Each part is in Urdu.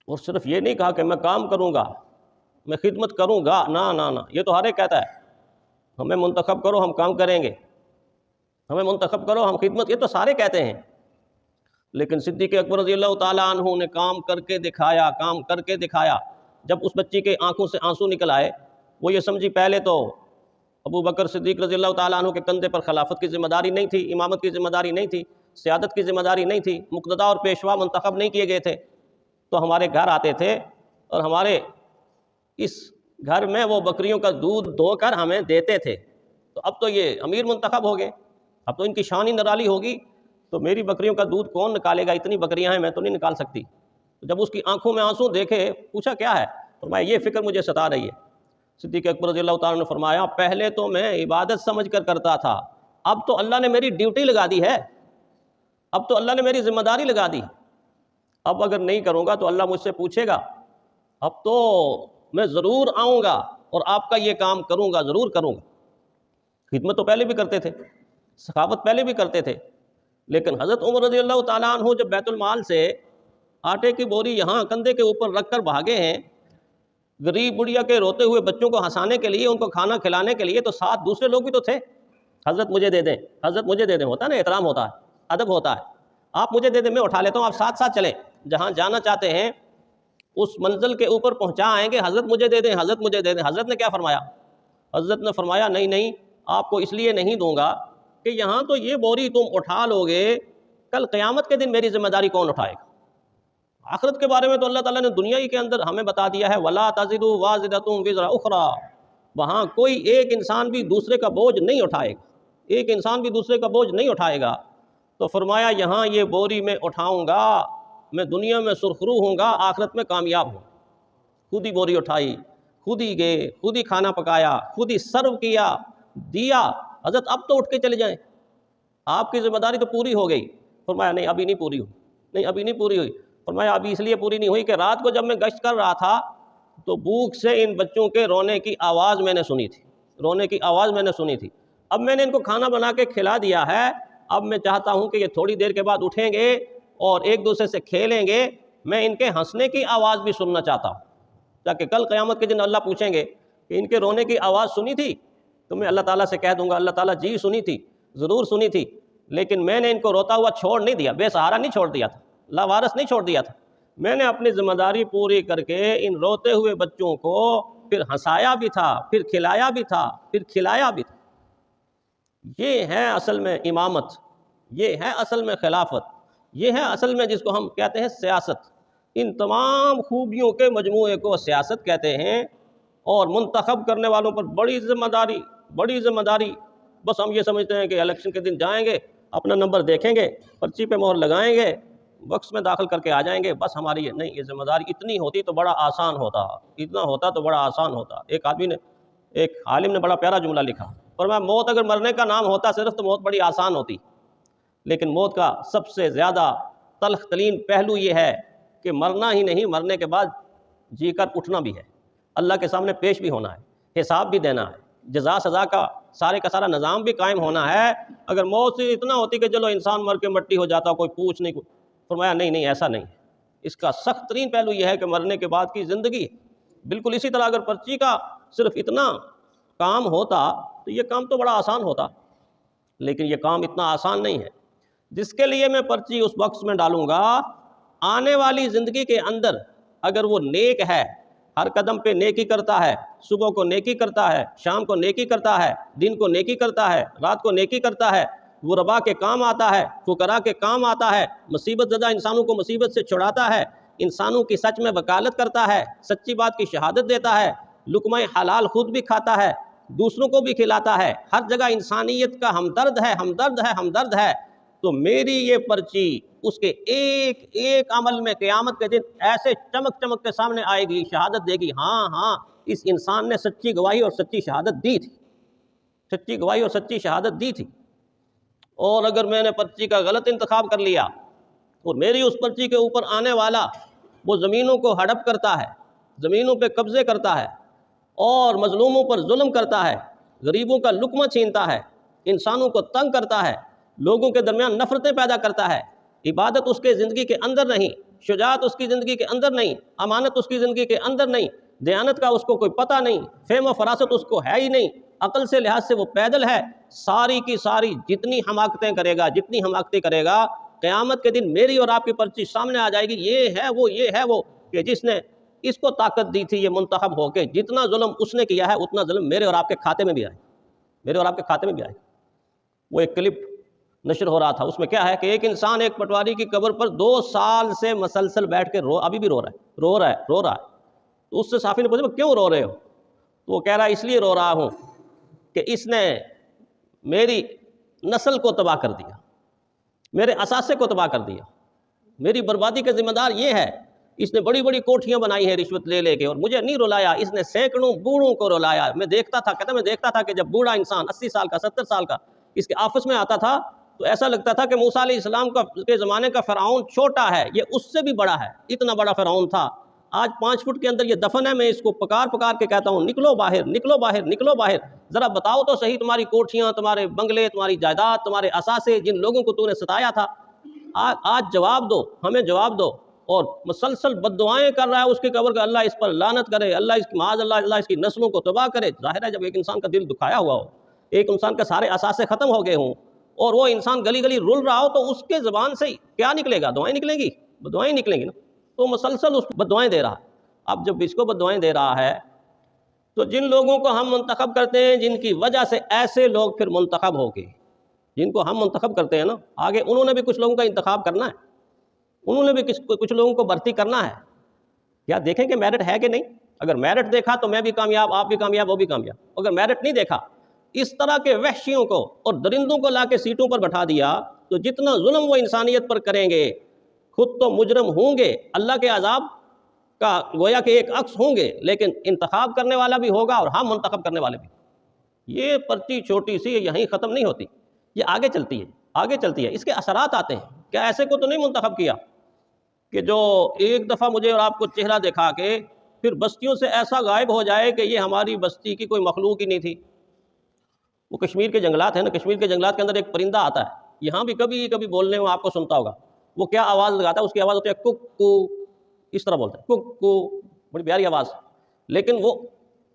اور صرف یہ نہیں کہا کہ میں کام کروں گا، میں خدمت کروں گا، نہ، یہ تو ہر ایک کہتا ہے ہمیں منتخب کرو ہم کام کریں گے، ہمیں منتخب کرو ہم خدمت، یہ تو سارے کہتے ہیں۔ لیکن صدیق اکبر رضی اللہ تعالیٰ عنہ نے کام کر کے دکھایا۔ جب اس بچی کے آنکھوں سے آنسو نکل آئے، وہ یہ سمجھی پہلے تو ابو بکر صدیق رضی اللہ تعالیٰ عنہ کے کندھے پر خلافت کی ذمہ داری نہیں تھی، امامت کی ذمہ داری نہیں تھی، سیادت کی ذمہ داری نہیں تھی، مقتدی اور پیشوا منتخب نہیں کیے گئے تھے، تو ہمارے گھر آتے تھے اور ہمارے اس گھر میں وہ بکریوں کا دودھ دھو کر ہمیں دیتے تھے۔ تو اب تو یہ امیر منتخب ہو گئے، اب تو ان کی شان ہی نرالی ہوگی، تو میری بکریوں کا دودھ کون نکالے گا؟ اتنی بکریاں ہیں، میں تو نہیں نکال سکتی۔ جب اس کی آنکھوں میں آنسو دیکھے، پوچھا کیا ہے؟ فرمایا یہ فکر مجھے ستا رہی ہے۔ صدیق اکبر رضی اللہ تعالیٰ نے فرمایا پہلے تو میں عبادت سمجھ کر کرتا تھا، اب تو اللہ نے میری ڈیوٹی لگا دی ہے، اب تو اللہ نے میری ذمہ داری لگا دی، اب اگر نہیں کروں گا تو اللہ مجھ سے پوچھے گا، اب تو میں ضرور آؤں گا اور آپ کا یہ کام کروں گا، ضرور کروں گا۔ خدمت تو پہلے بھی کرتے تھے، سخاوت پہلے بھی کرتے تھے، لیکن حضرت عمر رضی اللہ تعالیٰ عنہ جب بیت المال سے آٹے کی بوری یہاں کندھے کے اوپر رکھ کر بھاگے ہیں، غریب بڑھیا کے روتے ہوئے بچوں کو ہنسانے کے لیے، ان کو کھانا کھلانے کے لیے، تو ساتھ دوسرے لوگ بھی تو تھے۔ حضرت مجھے دے دیں، حضرت مجھے دے دیں، ہوتا ہے نا، احترام ہوتا ہے، ادب ہوتا ہے، آپ مجھے دے دیں میں اٹھا لیتا ہوں، آپ ساتھ ساتھ چلیں، جہاں جانا چاہتے ہیں اس منزل کے اوپر پہنچا آئیں گے، حضرت مجھے دے دیں، حضرت مجھے دے دیں۔ حضرت نے کیا فرمایا؟ حضرت نے فرمایا نہیں، آپ کو اس لیے نہیں دوں گا کہ یہاں تو یہ بوری تم اٹھا لو گے، کل قیامت کے دن میری ذمہ داری کون اٹھائے گا؟ آخرت کے بارے میں تو اللہ تعالیٰ نے دنیا ہی کے اندر ہمیں بتا دیا ہے، وَلَا تَزِرُ وَازِرَةٌ وِزْرَ أُخْرَىٰ، وہاں کوئی ایک انسان بھی دوسرے کا بوجھ نہیں اٹھائے گا، ایک انسان بھی دوسرے کا بوجھ نہیں اٹھائے گا۔ تو فرمایا یہاں یہ بوری میں اٹھاؤں گا، میں دنیا میں سرخرو ہوں گا، آخرت میں کامیاب ہوں۔ خود ہی بوری اٹھائی، خود ہی گئے، خود ہی کھانا پکایا، خود ہی سرو کیا، دیا۔ حضرت اب تو اٹھ کے چلے جائیں، آپ کی ذمہ داری تو پوری ہو گئی۔ فرمایا نہیں ابھی نہیں پوری ہوئی، نہیں ابھی نہیں پوری ہوئی۔ فرمایا ابھی اس لیے پوری نہیں ہوئی کہ رات کو جب میں گشت کر رہا تھا تو بھوک سے ان بچوں کے رونے کی آواز میں نے سنی تھی، رونے کی آواز میں نے سنی تھی۔ اب میں نے ان کو کھانا بنا کے کھلا دیا ہے، اب میں چاہتا ہوں کہ یہ تھوڑی دیر کے بعد اٹھیں گے اور ایک دوسرے سے کھیلیں گے، میں ان کے ہنسنے کی آواز بھی سننا چاہتا ہوں، تاکہ کل قیامت کے دن اللہ پوچھیں گے کہ ان کے رونے کی آواز سنی تھی؟ تو میں اللہ تعالیٰ سے کہہ دوں گا اللہ تعالیٰ جی سنی تھی، ضرور سنی تھی، لیکن میں نے ان کو روتا ہوا چھوڑ نہیں دیا، بے سہارا نہیں چھوڑ دیا تھا، لاوارث نہیں چھوڑ دیا تھا، میں نے اپنی ذمہ داری پوری کر کے ان روتے ہوئے بچوں کو پھر ہنسایا بھی تھا، پھر کھلایا بھی تھا، پھر کھلایا بھی تھا۔ یہ ہے اصل میں امامت، یہ ہے اصل میں خلافت، یہ ہے اصل میں جس کو ہم کہتے ہیں سیاست۔ ان تمام خوبیوں کے مجموعے کو سیاست کہتے ہیں، اور منتخب کرنے والوں پر بڑی ذمہ داری۔ بس ہم یہ سمجھتے ہیں کہ الیکشن کے دن جائیں گے، اپنا نمبر دیکھیں گے، پرچی پہ مہر لگائیں گے، باکس میں داخل کر کے آ جائیں گے، بس ہماری یہ نہیں، یہ ذمہ داری اتنی ہوتی تو بڑا آسان ہوتا، اتنا ہوتا تو بڑا آسان ہوتا۔ ایک عالم نے بڑا پیارا جملہ لکھا، فرمایا موت اگر مرنے کا نام ہوتا صرف تو موت بڑی آسان ہوتی، لیکن موت کا سب سے زیادہ تلخ ترین پہلو یہ ہے کہ مرنا ہی نہیں، مرنے کے بعد جی کر اٹھنا بھی ہے، اللہ کے سامنے پیش بھی ہونا ہے، حساب بھی دینا ہے، جزا سزا کا سارا نظام بھی قائم ہونا ہے۔ اگر موت سے اتنا ہوتی کہ چلو انسان مر کے مٹی ہو جاتا، کوئی پوچھ نہیں، فرمایا نہیں ایسا نہیں، اس کا سخت ترین پہلو یہ ہے کہ مرنے کے بعد کی زندگی ہے۔ بالکل اسی طرح اگر پرچی کا صرف اتنا کام ہوتا تو یہ کام تو بڑا آسان ہوتا، لیکن یہ کام اتنا آسان نہیں ہے۔ جس کے لیے میں پرچی اس باکس میں ڈالوں گا، آنے والی زندگی کے اندر اگر وہ نیک ہے، ہر قدم پہ نیکی کرتا ہے، صبح کو نیکی کرتا ہے، شام کو نیکی کرتا ہے، دن کو نیکی کرتا ہے، رات کو نیکی کرتا ہے، غربا کے کام آتا ہے، فقراء کے کام آتا ہے، مصیبت زدہ انسانوں کو مصیبت سے چھڑاتا ہے، انسانوں کی سچ میں وکالت کرتا ہے، سچی بات کی شہادت دیتا ہے، لقمہ حلال خود بھی کھاتا ہے، دوسروں کو بھی کھلاتا ہے، ہر جگہ انسانیت کا ہمدرد ہے، تو میری یہ پرچی اس کے ایک ایک عمل میں قیامت کے دن ایسے چمک کے سامنے آئے گی، شہادت دے گی، ہاں اس انسان نے سچی گواہی اور سچی شہادت دی تھی، سچی گواہی اور سچی شہادت دی تھی۔ اور اگر میں نے پرچی کا غلط انتخاب کر لیا اور میری اس پرچی کے اوپر آنے والا وہ زمینوں کو ہڑپ کرتا ہے، زمینوں پہ قبضے کرتا ہے اور مظلوموں پر ظلم کرتا ہے، غریبوں کا لقمہ چھینتا ہے، انسانوں کو تنگ کرتا ہے، لوگوں کے درمیان نفرتیں پیدا کرتا ہے، عبادت اس کے زندگی کے اندر نہیں، شجاعت اس کی زندگی کے اندر نہیں، امانت اس کی زندگی کے اندر نہیں، دیانت کا اس کو کوئی پتہ نہیں، فہم و فراست اس کو ہے ہی نہیں، عقل سے لحاظ سے وہ پیدل ہے، ساری کی ساری جتنی حماقتیں کرے گا، جتنی حماقتیں کرے گا، قیامت کے دن میری اور آپ کی پرچی سامنے آ جائے گی، یہ ہے وہ کہ جس نے اس کو طاقت دی تھی یہ منتخب ہو کے، جتنا ظلم اس نے کیا ہے اتنا ظلم میرے اور آپ کے کھاتے میں بھی آئے، میرے اور آپ کے کھاتے میں بھی آئے۔ وہ ایک کلپ نشر ہو رہا تھا، اس میں کیا ہے کہ ایک انسان ایک پٹواری کی قبر پر 2 سال سے مسلسل بیٹھ کے ابھی بھی رو رہا ہے۔ تو اس سے صحافی نے پوچھا کیوں رو رہے ہو؟ تو وہ کہہ رہا ہے اس لیے رو رہا ہوں کہ اس نے میری نسل کو تباہ کر دیا، میرے اثاثے کو تباہ کر دیا، میری بربادی کا ذمہ دار یہ ہے، اس نے بڑی بڑی کوٹھیاں بنائی ہیں رشوت لے کے، اور مجھے نہیں رلایا، اس نے سینکڑوں بوڑھوں کو رلایا۔ میں دیکھتا تھا کہ جب بوڑھا انسان 80 سال کا 70 سال کا اس کے آفس میں آتا تھا تو ایسا لگتا تھا کہ موسیٰ علیہ السلام کے زمانے کا فرعون چھوٹا ہے، یہ اس سے بھی بڑا ہے، اتنا بڑا فرعون تھا۔ آج 5 فٹ کے اندر یہ دفن ہے، میں اس کو پکار کے کہتا ہوں نکلو باہر، نکلو باہر، نکلو باہر، ذرا بتاؤ تو صحیح تمہاری کوٹھیاں، تمہارے بنگلے، تمہاری جائیداد، تمہارے اثاثے، جن لوگوں کو تو نے ستایا تھا، آج جواب دو، ہمیں جواب دو۔ اور مسلسل بد دعائیں کر رہا ہے اس کی قبر کا، اللہ اس پر لعنت کرے، معاذ اللہ اس کی نسلوں کو تباہ کرے۔ ظاہر ہے جب ایک انسان کا دل دکھایا ہوا ہو، ایک انسان کا سارے اثاثے ختم ہو گئے ہوں، اور وہ انسان گلی گلی رول رہا ہو، تو اس کے زبان سے کیا نکلے گا؟ دعائیں نکلیں گی، بددعائیں نکلیں گی نا۔ تو مسلسل اس کو بددعائیں دے رہا ہے۔ اب جب اس کو بددعائیں دے رہا ہے تو جن لوگوں کو ہم منتخب کرتے ہیں، جن کی وجہ سے ایسے لوگ پھر منتخب ہو کے، جن کو ہم منتخب کرتے ہیں نا، آگے انہوں نے بھی کچھ لوگوں کا انتخاب کرنا ہے، انہوں نے بھی کچھ لوگوں کو بھرتی کرنا ہے۔ یا دیکھیں کہ میرٹ ہے کہ نہیں۔ اگر میرٹ دیکھا تو میں بھی کامیاب، آپ بھی کامیاب، وہ بھی کامیاب۔ اگر میرٹ نہیں دیکھا، اس طرح کے وحشیوں کو اور درندوں کو لا کے سیٹوں پر بٹھا دیا تو جتنا ظلم وہ انسانیت پر کریں گے، خود تو مجرم ہوں گے، اللہ کے عذاب کا گویا کہ ایک عکس ہوں گے، لیکن انتخاب کرنے والا بھی ہوگا اور ہم منتخب کرنے والے بھی۔ یہ پرچی چھوٹی سی یہیں ختم نہیں ہوتی، یہ آگے چلتی ہے، اس کے اثرات آتے ہیں۔ کیا ایسے کو تو نہیں منتخب کیا کہ جو ایک دفعہ مجھے اور آپ کو چہرہ دکھا کے پھر بستیوں سے ایسا غائب ہو جائے کہ یہ ہماری بستی کی کوئی مخلوق ہی نہیں تھی۔ وہ کشمیر کے جنگلات ہیں نا، کشمیر کے جنگلات کے اندر ایک پرندہ آتا ہے، یہاں بھی کبھی بولنے میں آپ کو سنتا ہوگا۔ وہ کیا آواز لگاتا ہے؟ اس کی آواز ہوتی ہے ککو، اس طرح بولتا ہے ککو، بڑی پیاری آواز۔ لیکن وہ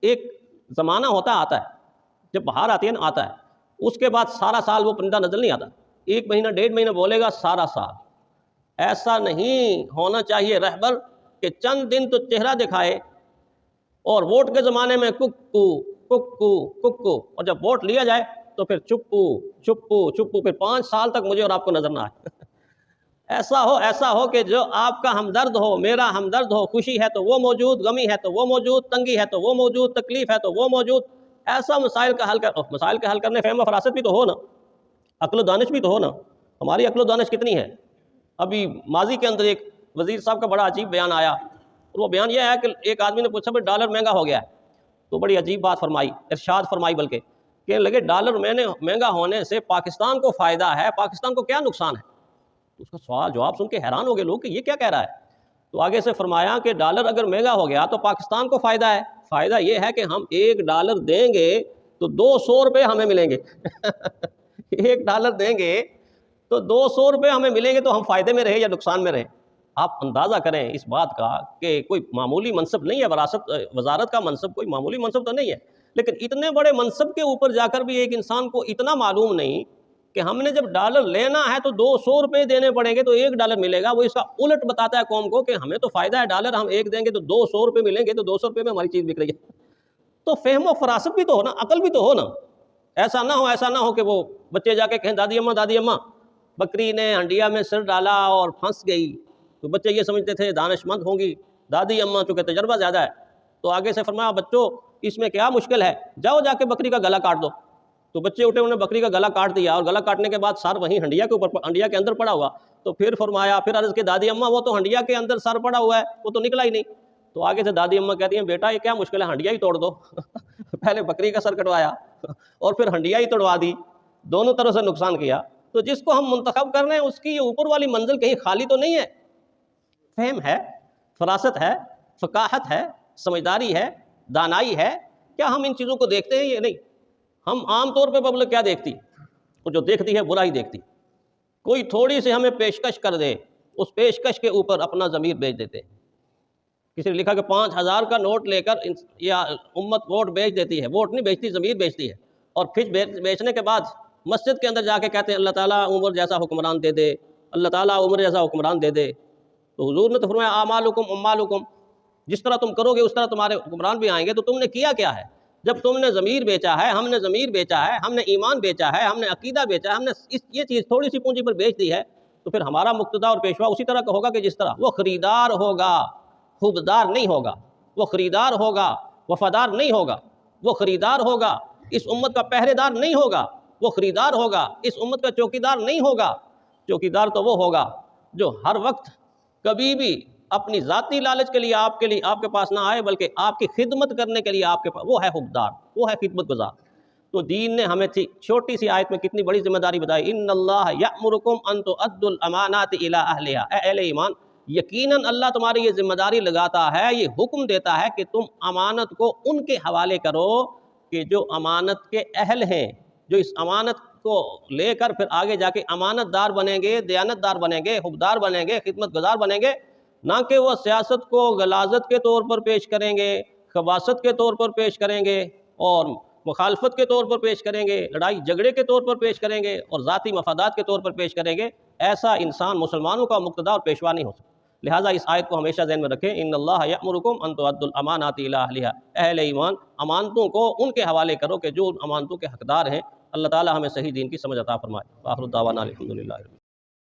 ایک زمانہ آتا ہے، جب بہار آتی ہے نا، آتا ہے، اس کے بعد سارا سال وہ پرندہ نظر نہیں آتا۔ 1 مہینہ 1.5 مہینہ بولے گا، سارا سال۔ ایسا نہیں ہونا چاہیے رہبر کہ چند دن تو چہرہ دکھائے اور ووٹ کے زمانے میں ککو ککو ککو، اور جب ووٹ لیا جائے تو پھر چپو چپو چپو، پھر 5 سال تک مجھے اور آپ کو نظر نہ آئے۔ ایسا ہو کہ جو آپ کا ہمدرد ہو، میرا ہمدرد ہو، خوشی ہے تو وہ موجود، غمی ہے تو وہ موجود، تنگی ہے تو وہ موجود، تکلیف ہے تو وہ موجود۔ ایسا مسائل کا حل کرنے فہم و فراست بھی تو ہو نا، عقل و دانش بھی تو ہو نا۔ ہماری عقل و دانش کتنی ہے؟ ابھی ماضی کے اندر ایک وزیر صاحب کا بڑا عجیب بیان آیا، اور وہ بیان یہ ہے کہ ایک آدمی نے پوچھا بھائی ڈالر مہنگا ہو گیا ہے، تو بڑی عجیب بات فرمائی، ارشاد فرمائی، بلکہ کہنے لگے ڈالر مہنگا ہونے سے پاکستان کو فائدہ ہے، پاکستان کو کیا نقصان ہے؟ اس کا سوال جواب سن کے حیران ہو گئے لوگ کہ یہ کیا کہہ رہا ہے۔ تو آگے سے فرمایا کہ ڈالر اگر مہنگا ہو گیا تو پاکستان کو فائدہ ہے، فائدہ یہ ہے کہ ہم 1 ڈالر دیں گے تو 200 روپے ہمیں ملیں گے۔ 1 ڈالر دیں گے تو 200 روپے ہمیں ملیں گے، تو ہم فائدے میں رہے یا نقصان میں رہے؟ آپ اندازہ کریں اس بات کا کہ کوئی معمولی منصب نہیں ہے، وزارت کا منصب کوئی معمولی منصب تو نہیں ہے، لیکن اتنے بڑے منصب کے اوپر جا کر بھی ایک انسان کو اتنا معلوم نہیں کہ ہم نے جب ڈالر لینا ہے تو 200 روپے دینے پڑیں گے تو 1 ڈالر ملے گا۔ وہ اس کا الٹ بتاتا ہے قوم کو کہ ہمیں تو فائدہ ہے ڈالر، ہم 1 دیں گے تو 200 روپے ملیں گے، تو 200 روپے میں ہماری چیز بک رہی ہے۔ تو فہم و فراست بھی تو ہو نا، عقل بھی تو ہو نا۔ ایسا نہ ہو کہ وہ بچے جا کے کہیں دادی اماں بکری نے ہنڈیا میں سر ڈالا اور پھنس گئی، تو بچے یہ سمجھتے تھے دانش مند ہوں گی، دادی اماں چونکہ تجربہ زیادہ ہے، تو آگے سے فرمایا بچوں اس میں کیا مشکل ہے، جاؤ جا کے بکری کا گلا کاٹ دو۔ تو بچے اٹھے، انہوں نے بکری کا گلا کاٹ دیا، اور گلا کاٹنے کے بعد سر وہیں ہنڈیا کے اندر پڑا ہوا۔ تو پھر فرمایا، پھر عرض کہ دادی اماں وہ تو ہنڈیا کے اندر سر پڑا ہوا ہے، وہ تو نکلا ہی نہیں۔ تو آگے سے دادی اماں کہتی ہیں بیٹا یہ کیا مشکل ہے، ہنڈیا ہی توڑ دو۔ پہلے بکری کا سر کٹوایا اور پھر ہنڈیا ہی توڑوا دی، دونوں طرح سے نقصان کیا۔ تو جس کو ہم منتخب کر رہے ہیں اس کی یہ اوپر والی منزل کہیں خالی تو نہیں ہے، فہم ہے، فراست ہے، فقاہت ہے، سمجھداری ہے، دانائی ہے۔ کیا ہم ان چیزوں کو دیکھتے ہیں؟ یہ نہیں۔ ہم عام طور پہ پبلک کیا دیکھتی؟ وہ جو دیکھتی ہے برا ہی دیکھتی۔ کوئی تھوڑی سی ہمیں پیشکش کر دے اس پیشکش کے اوپر اپنا ضمیر بیچ دیتے ہیں۔ کسی نے لکھا کہ 5000 کا نوٹ لے کر یا امت ووٹ بیچ دیتی ہے، ووٹ نہیں بیچتی، ضمیر بیچتی ہے، اور پھر بیچنے کے بعد مسجد کے اندر جا کے کہتے ہیں اللہ تعالیٰ عمر جیسا حکمران دے دے، اللہ تعالیٰ عمر جیسا حکمران دے دے۔ تو حضور نے تو فرمایا اعمالکم اموالکم، جس طرح تم کرو گے اس طرح تمہارے حکمران بھی آئیں گے۔ تو تم نے کیا ہے؟ جب تم نے ضمیر بیچا ہے، ہم نے ضمیر بیچا ہے، ہم نے ایمان بیچا ہے، ہم نے عقیدہ بیچا ہے، ہم نے یہ چیز تھوڑی سی پونجی پر بیچ دی ہے، تو پھر ہمارا مقتدا اور پیشوا اسی طرح کا ہوگا کہ جس طرح وہ خریدار ہوگا، خوبدار نہیں ہوگا۔ وہ خریدار ہوگا، وفادار نہیں ہوگا۔ وہ خریدار ہوگا، اس امت کا پہرے دار نہیں ہوگا۔ وہ خریدار ہوگا، اس امت کا چوکیدار نہیں ہوگا۔ چوکیدار تو وہ ہوگا جو ہر وقت کبھی بھی اپنی ذاتی لالچ کے لیے آپ کے پاس نہ آئے، بلکہ آپ کی خدمت کرنے کے لیے آپ کے پاس، وہ ہے حقدار، وہ ہے خدمت گزار۔ تو دین نے ہمیں چھوٹی سی آیت میں کتنی بڑی ذمہ داری بتائی، ان اللہ یأمرکم ان تؤدوا الامانات الی اہلہا۔ اے اہل ایمان، یقیناً اللہ تمہاری یہ ذمہ داری لگاتا ہے، یہ حکم دیتا ہے کہ تم امانت کو ان کے حوالے کرو کہ جو امانت کے اہل ہیں، جو اس امانت کو لے کر پھر آگے جا کے امانت دار بنیں گے، دیانت دار بنیں گے، حقدار بنیں گے، خدمت گزار بنیں گے، نہ کہ وہ سیاست کو غلاظت کے طور پر پیش کریں گے، خباثت کے طور پر پیش کریں گے، اور مخالفت کے طور پر پیش کریں گے، لڑائی جھگڑے کے طور پر پیش کریں گے، اور ذاتی مفادات کے طور پر پیش کریں گے۔ ایسا انسان مسلمانوں کا مقتدا اور پیشوا نہیں ہو سکتا۔ لہٰذا اس آیت کو ہمیشہ ذہن میں رکھیں، ان اللہ یأمرکم ان تؤدوا الامانات الی اہلہا۔ اہل ایمان، امانتوں کو ان کے حوالے کرو کہ جو امانتوں کے حقدار ہیں۔ اللہ تعالی ہمیں صحیح دین کی سمجھ عطا فرمائے۔ آخر دعوانا الحمدللہ۔